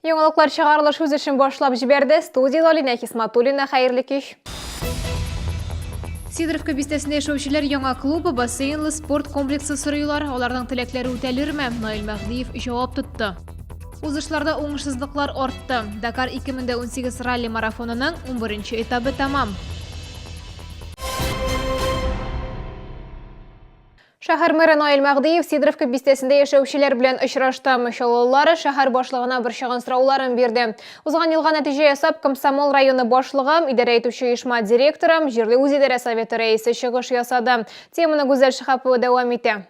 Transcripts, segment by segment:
Яңалыклар чыгарылыш үз эшен башлап җибәрде. Студияда Алина Хисматуллина, хәерле кич. Сидоровка бистәсендә яшәүчеләр яңа клубы, бассейнлы спорт комплексы сорыйлар. Аларның теләкләре үтәлерме? Наил Мәгъдиев җавап тотты. Узышларда уңышсызлыклар артты. Dakar 2018 ралли марафонының 11-нче этабы тамам. Шәһәр мэры Наил Мәгъдиев Сидоровка бистәсендә яшәүчеләр белән очрашты. Мишаллары шәһәр башлыгына бер чыгын сорауларын бирде. Узган елга нәтиҗә ясап, Комсомол районы башлыгы, идарә итүче оешма директоры, җирле үзидарә советы рәисе чыгыш ясады. Теманы Гүзәл Шәһәпова дәвам итә.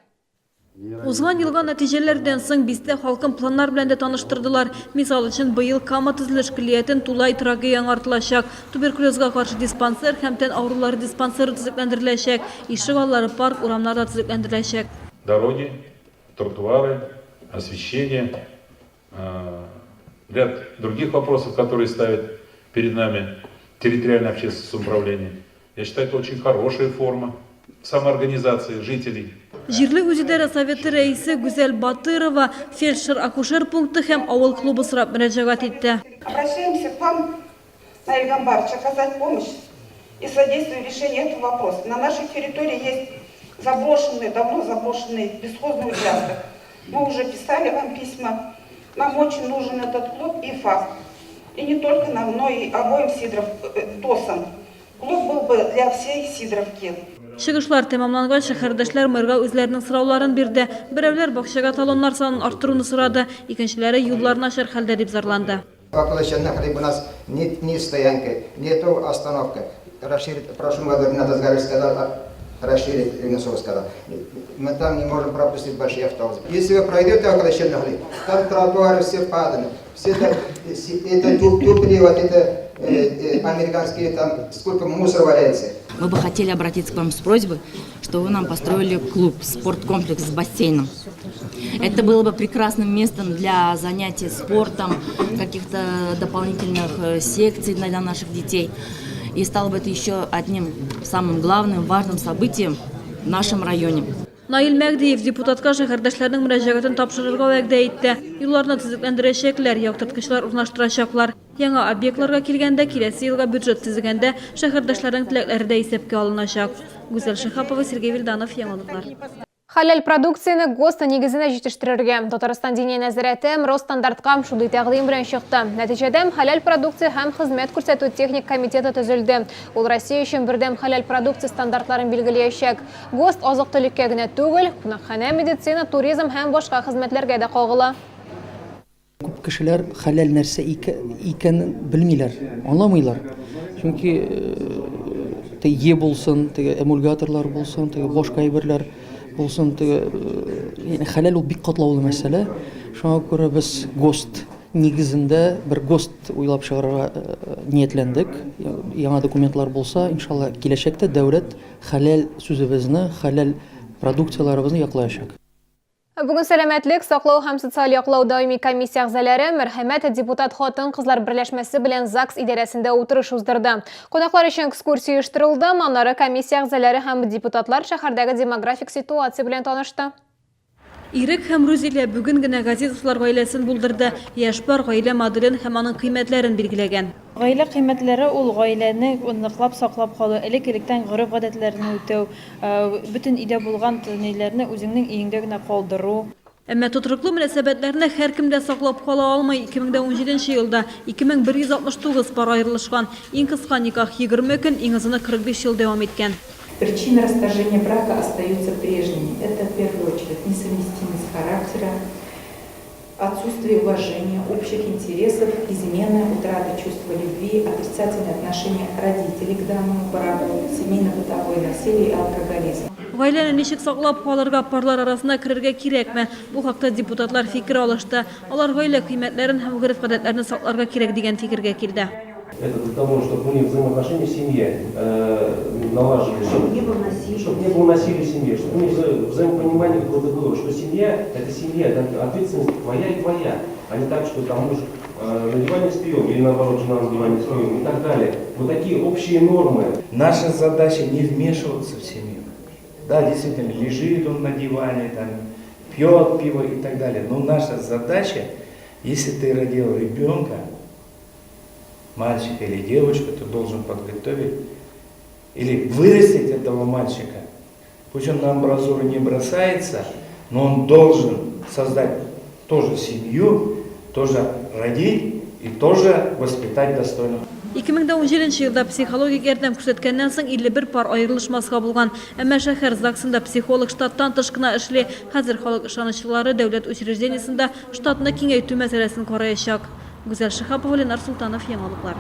Узган елга нәтиҗәләрдән соң бистә халкын планнар белән дә таныштырдылар. Мисал өчен, быел Кама төзелеш көллиятен тулай торагы яңартылачак. Туберкулезга каршы диспансер һәм тән авырулары диспансеры төзекләндереләчәк. Ишек аллары, парк, урамнар да төзекләндереләчәк. Дороги, тротуары, освещение, ряд других вопросов, которые ставит перед нами территориальное общественное самоуправление. Я считаю, это очень хорошая форма самоорганизации жителей. Җирле үзидарә советы рәисе Гүзәл Батырова фельдшер-акушер пункты һәм авыл клубы сорап мөрәҗәгать итте. Обращаемся к вам, Наиль Гамбарович, оказать помощь и содействие решению этого вопроса. На нашей территории есть заброшенный, давно заброшенный бесхозный участок. Мы уже писали вам письма. Нам очень нужен этот клуб и факт. И не только нам, но и обоим ТОСам. Клуб был бы для всей Сидоровки. Чыгышлар тәмамланган шәһәрдәшләр мэрга үзләренең сорауларын бирде. Берәүләр бакчага талоннар санын арттыруны сорады, икенчеләре юллар начар хәлдә дип зарланды. Около Чернохры у нас ни стоянки, нету остановки. Расширить, в прошлом году Надо сказал, расширить, Ленусов сказал. Мы там не можем пропустить большие автобусы. Если вы пройдете около Чернохры, там тротуары все паданы. Все это тупли, вот это американские, там сколько мусора валяется. Мы бы хотели обратиться к вам с просьбой, что вы нам построили клуб, спорткомплекс с бассейном. Это было бы прекрасным местом для занятий спортом, каких-то дополнительных секций для наших детей. И стало бы это еще одним самым главным, важным событием в нашем районе. Наил Мәгъдиев депутатка шәһәрдәшләрнең мөрәҗәгатен тапшырырга вәгъдә итте. Юлларны төзекләндерәчәкләр, яктырткычлар урнаштырачаклар. Яңа объектларга килгәндә, киләсе елга бюджет төзегәндә шәһәрдәшләрнең теләкләре дә исәпкә алыначак. Гүзәл Шәһәпова, Сергей Вильданов, Яңалыклар. Халал продукцияны ГОСТ нигезенә җитештерергә. Татарстан диния нәзарәте Росстандартка шундый тәкъдим белән чыкты. Нәтиҗәдә халал продукция һәм хезмәт күрсәтү техник комитеты төзелде. Ул Россия өчен бердәм халал продукция стандартларын билгеләячәк. ГОСТ азык-төлеккә генә түгел, кунакханә, медицина, туризм һәм башка хезмәтләргә дә кагыла. Күп кешеләр халал нәрсә икәнен белмиләр, аңламыйлар. Чөнки тие булсын, эмульгаторлар булсын, башка әйберләр булсын, халал ул бик катлаулы мәсьәлә. Шуңа күрә без ГОСТ нигезендә бер ГОСТ уйлап чыгарга ниятләндек. Яңа документлар булса, иншалла киләчәктә дәүләт халал сүзебезне, халал продукцияларыбызны яклаячак. Бүген сәламәтлек, саклау һәм социаль яклау даими комиссия әгъзалары мәрхәмәт депутат хатын-кызлар берләшмәсе белән ЗАГС идарәсендә утырыш уздырды. Кунаклар өчен экскурсия оештырылды, аннары комиссия әгъзалары һәм депутатлар шәһәрдәге демографик ситуация белән танышты. Ирек һәм Рузилә бүген генә Газизовлар гаиләсен булдырды. Яшь пар гаилә моделен һәм аның кыйммәтләрен билгеләгән. Гаилә кыйммәтләре ул гаиләне ныклап саклап калу, элек-электән гореф-гадәтләрне үтәү, бөтен өйдә булган төннәйләрне үзеңнең өеңдә генә калдыру. Әмма тотрыклы мөнәсәбәтләрне һәркем дә саклап кала алмый. 2017 елда 2169 пар аерылышкан. Иң кыска никах 20 көн, иң озыны 45 ел дәвам иткән. Причины расторжения брака остаются прежними. Это в первую очередь несовместимость характера, отсутствие уважения, общих интересов, измена, утрата чувства любви, отрицательное отношение родителей к данному браку, семейно-бытовое насилие и алкоголизм. Гаиләне ничек саклап калырга, парлар арасына керергә кирәкме? Бу хакта депутатлар фикер алышты. Алар гаилә кыйммәтләрен һәм гореф-гадәтләрне сакларга кирәк дигән фикергә килде. Это для того, чтобы у них взаимоотношения в семье налаживались, чтобы не было насилия в семье, чтобы у них взаимопонимание какое-то было, что семья – это ответственность твоя и твоя, а не так, что там муж на диване спием, или наоборот, жена на диване спием и так далее. Вот такие общие нормы. Наша задача не вмешиваться в семью. Да, действительно, лежит он на диване, там, пьет пиво и так далее, но наша задача Если ты родил ребенка, мальчика или девочку, ты должен подготовить или вырастить этого мальчика. Пусть он на амбразуру не бросается, но он должен создать тоже семью, тоже родить и тоже воспитать достойно. 2017 елда психологик ярдәм күрсәткәннән соң 51 пар аерылышмаска булган. Әмма шәһәр ЗАГСында психолог штаттан тышкына эшли. Хәзер халык ышанычлары дәүләт учреждениесендә штатны киңәйтү мәсьәләсен караячак. Гүзәл Шихапова, Ленар Султанов, яңалыклар.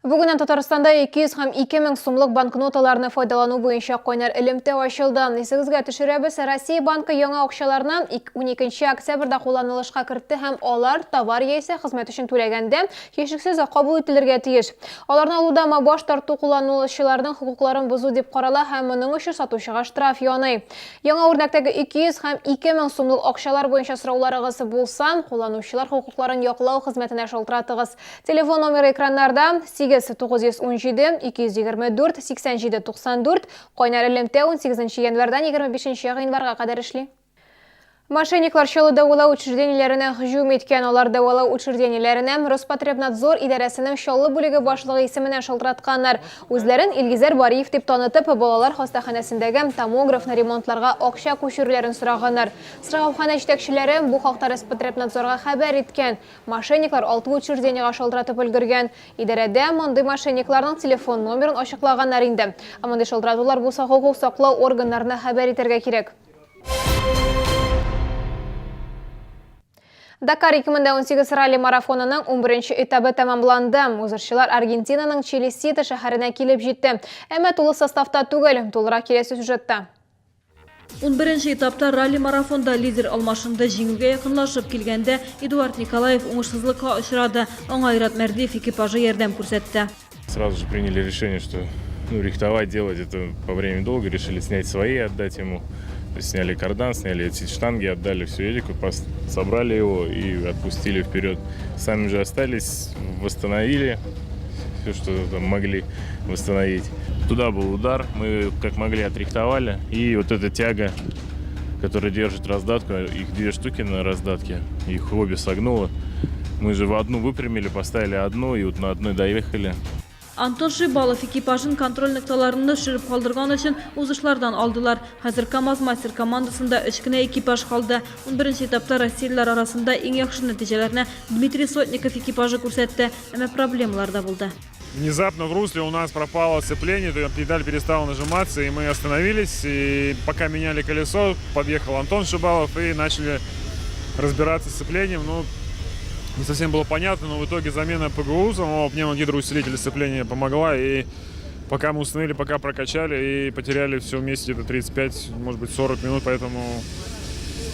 Бүгінен Татарстанда 200 һәм 2000 сумлык банкноталарны файдалану буенча кайнар элемтә ачылды. Исегезгә төшерәбез, Россия банкы яңа акчаларны 12 октябрьдә кулланылышка кертте һәм алар товар яисә хезмәт өчен түләгәндә һичшиксез кабул ителергә тиеш. Аларны алуда баш тарту кулланучыларның хокукларын бозу дип карала һәм моның өчен сатучыга штраф яный. Яңа үрнәктәге 200 һәм 2000 сумлык акчалар буенча сорауларыгыз булса, кулланучылар хокукларын яклау хезмәтенә шалтыратыгыз. Телефон номеры экраннарда 924-224-87-94, кайнар элемтә 18 январьдан 25 гыйнварга кадәр эшли. Мошенниклар чалу дәвалау учреждениеләренә һөҗүм иткән. Алар дәвалау учреждениеләренә Роспотребнадзор идарәсенең чаллы бүлеге башлыгы исеменә шалтыратканнар. Үзләрен Илгизәр Бариев дип танытып, балалар хастаханәсендәге томографны ремонтларга акча күчерүләрен сораганнар. Сыраухана җитәкчеләре бу хакта Роспотребнадзорга хәбәр иткән. Мошенниклар 6 учреждениегә шалтыратып өлгергән. Идарәдә мондый мошенникларның телефон номерын ачыклаганнар инде. Мондый шалтыратулар булса, хокук саклау органнарына хәбәр итәргә кирәк. Дакар 2018 ралли марафонының 11-нче этабы тәмамланды. Узышчылар Аргентинаның Чили-Сити шәһәренә килеп җитте. Әмма тулы составта түгел, тулырак киләсе сюжетта. 11-нче этапта ралли марафонда лидер алмашында җиңүгә якынлашып килгәндә Эдуард Николаев уңышсызлыкка очрады. Аңа Айрат Мәрдиев экипажы ярдәм күрсәтте. Сразу же приняли решение, что рихтовать, делать это по времени долго. Решили снять свои и отдать ему. Сняли кардан, сняли эти штанги, отдали все элику, собрали его и отпустили вперед. Сами же остались, восстановили все, что там могли восстановить. Туда был удар, мы как могли отрихтовали. И вот эта тяга, которая держит раздатку, их 2 штуки на раздатке, их обе согнуло. Мы же в одну выпрямили, поставили одну и вот на одной доехали. Антон Шибалов экипажын контроль нокталарында ширіп қалдырған үшін узышлардан алдылар. Хәзер КамАЗ-Мастер командасында 3 кенә экипаж қалды. 11-нче этапта россиялеләр арасында иң яхшы нәтиҗәләрне Дмитрий Сотников экипажы күрсәтте, әмма проблемалар да булды. Внезапно в русле у нас пропало сцепление, педаль перестала нажиматься, и мы остановились. И пока меняли колесо, подъехал Антон Шибалов и начали разбираться с сцеплением. Не совсем было понятно, но в итоге замена ПГУ, самого пневмогидроусилителя сцепления помогла. И пока мы установили, пока прокачали и потеряли все вместе где-то 35, может быть 40 минут, поэтому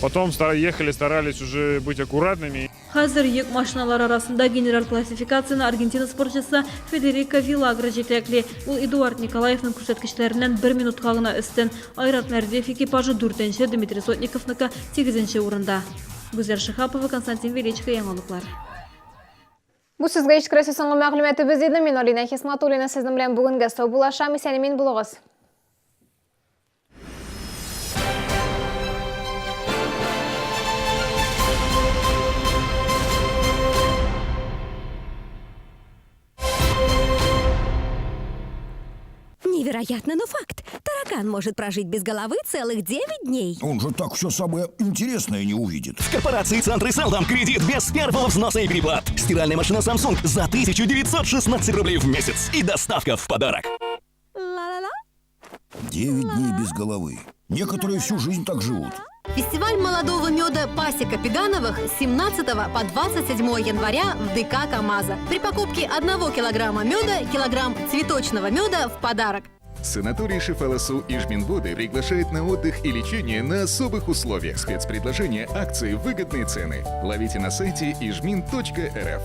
потом ехали, старались уже быть аккуратными. Хәзер йөк машиналар арасында генераль классификацияны Аргентина спортчысы Федерико Вилагра җитәкли. Ул Эдуард Николаевның күрсәткечләреннән 1 минутка гына өстен. Айрат Мәрдиев экипажы 4-нче, Дмитрий Сотниковныкы 8-нче урында. Гүзәл Шихапова, Константин Величко, яңалыклар. Бу сезгә ишкерәсе соңгы мәгълүматыбыз иде. Мин Алина Хисматуллина сезнең белән бүгенгә сау булашам. Исән-имин булыгыз. Невероятно, но факт. Таракан может прожить без головы целых 9 дней. Он же так все самое интересное не увидит. В корпорации «Центр» дам кредит без первого взноса и переплат. Стиральная машина Samsung за 1916 рублей в месяц. И доставка в подарок. Ла-ла-ла. 9 дней без головы. Некоторые всю жизнь так живут. Фестиваль молодого меда «Пасека Пегановых» с 17 по 27 января в ДК КамАЗа. При покупке 1 килограмма меда, килограмм цветочного меда в подарок. Санаторий ШИФ-ЛСУ Ижминбоды приглашает на отдых и лечение на особых условиях. Спецпредложения, акции, выгодные цены. Ловите на сайте ижмин.рф.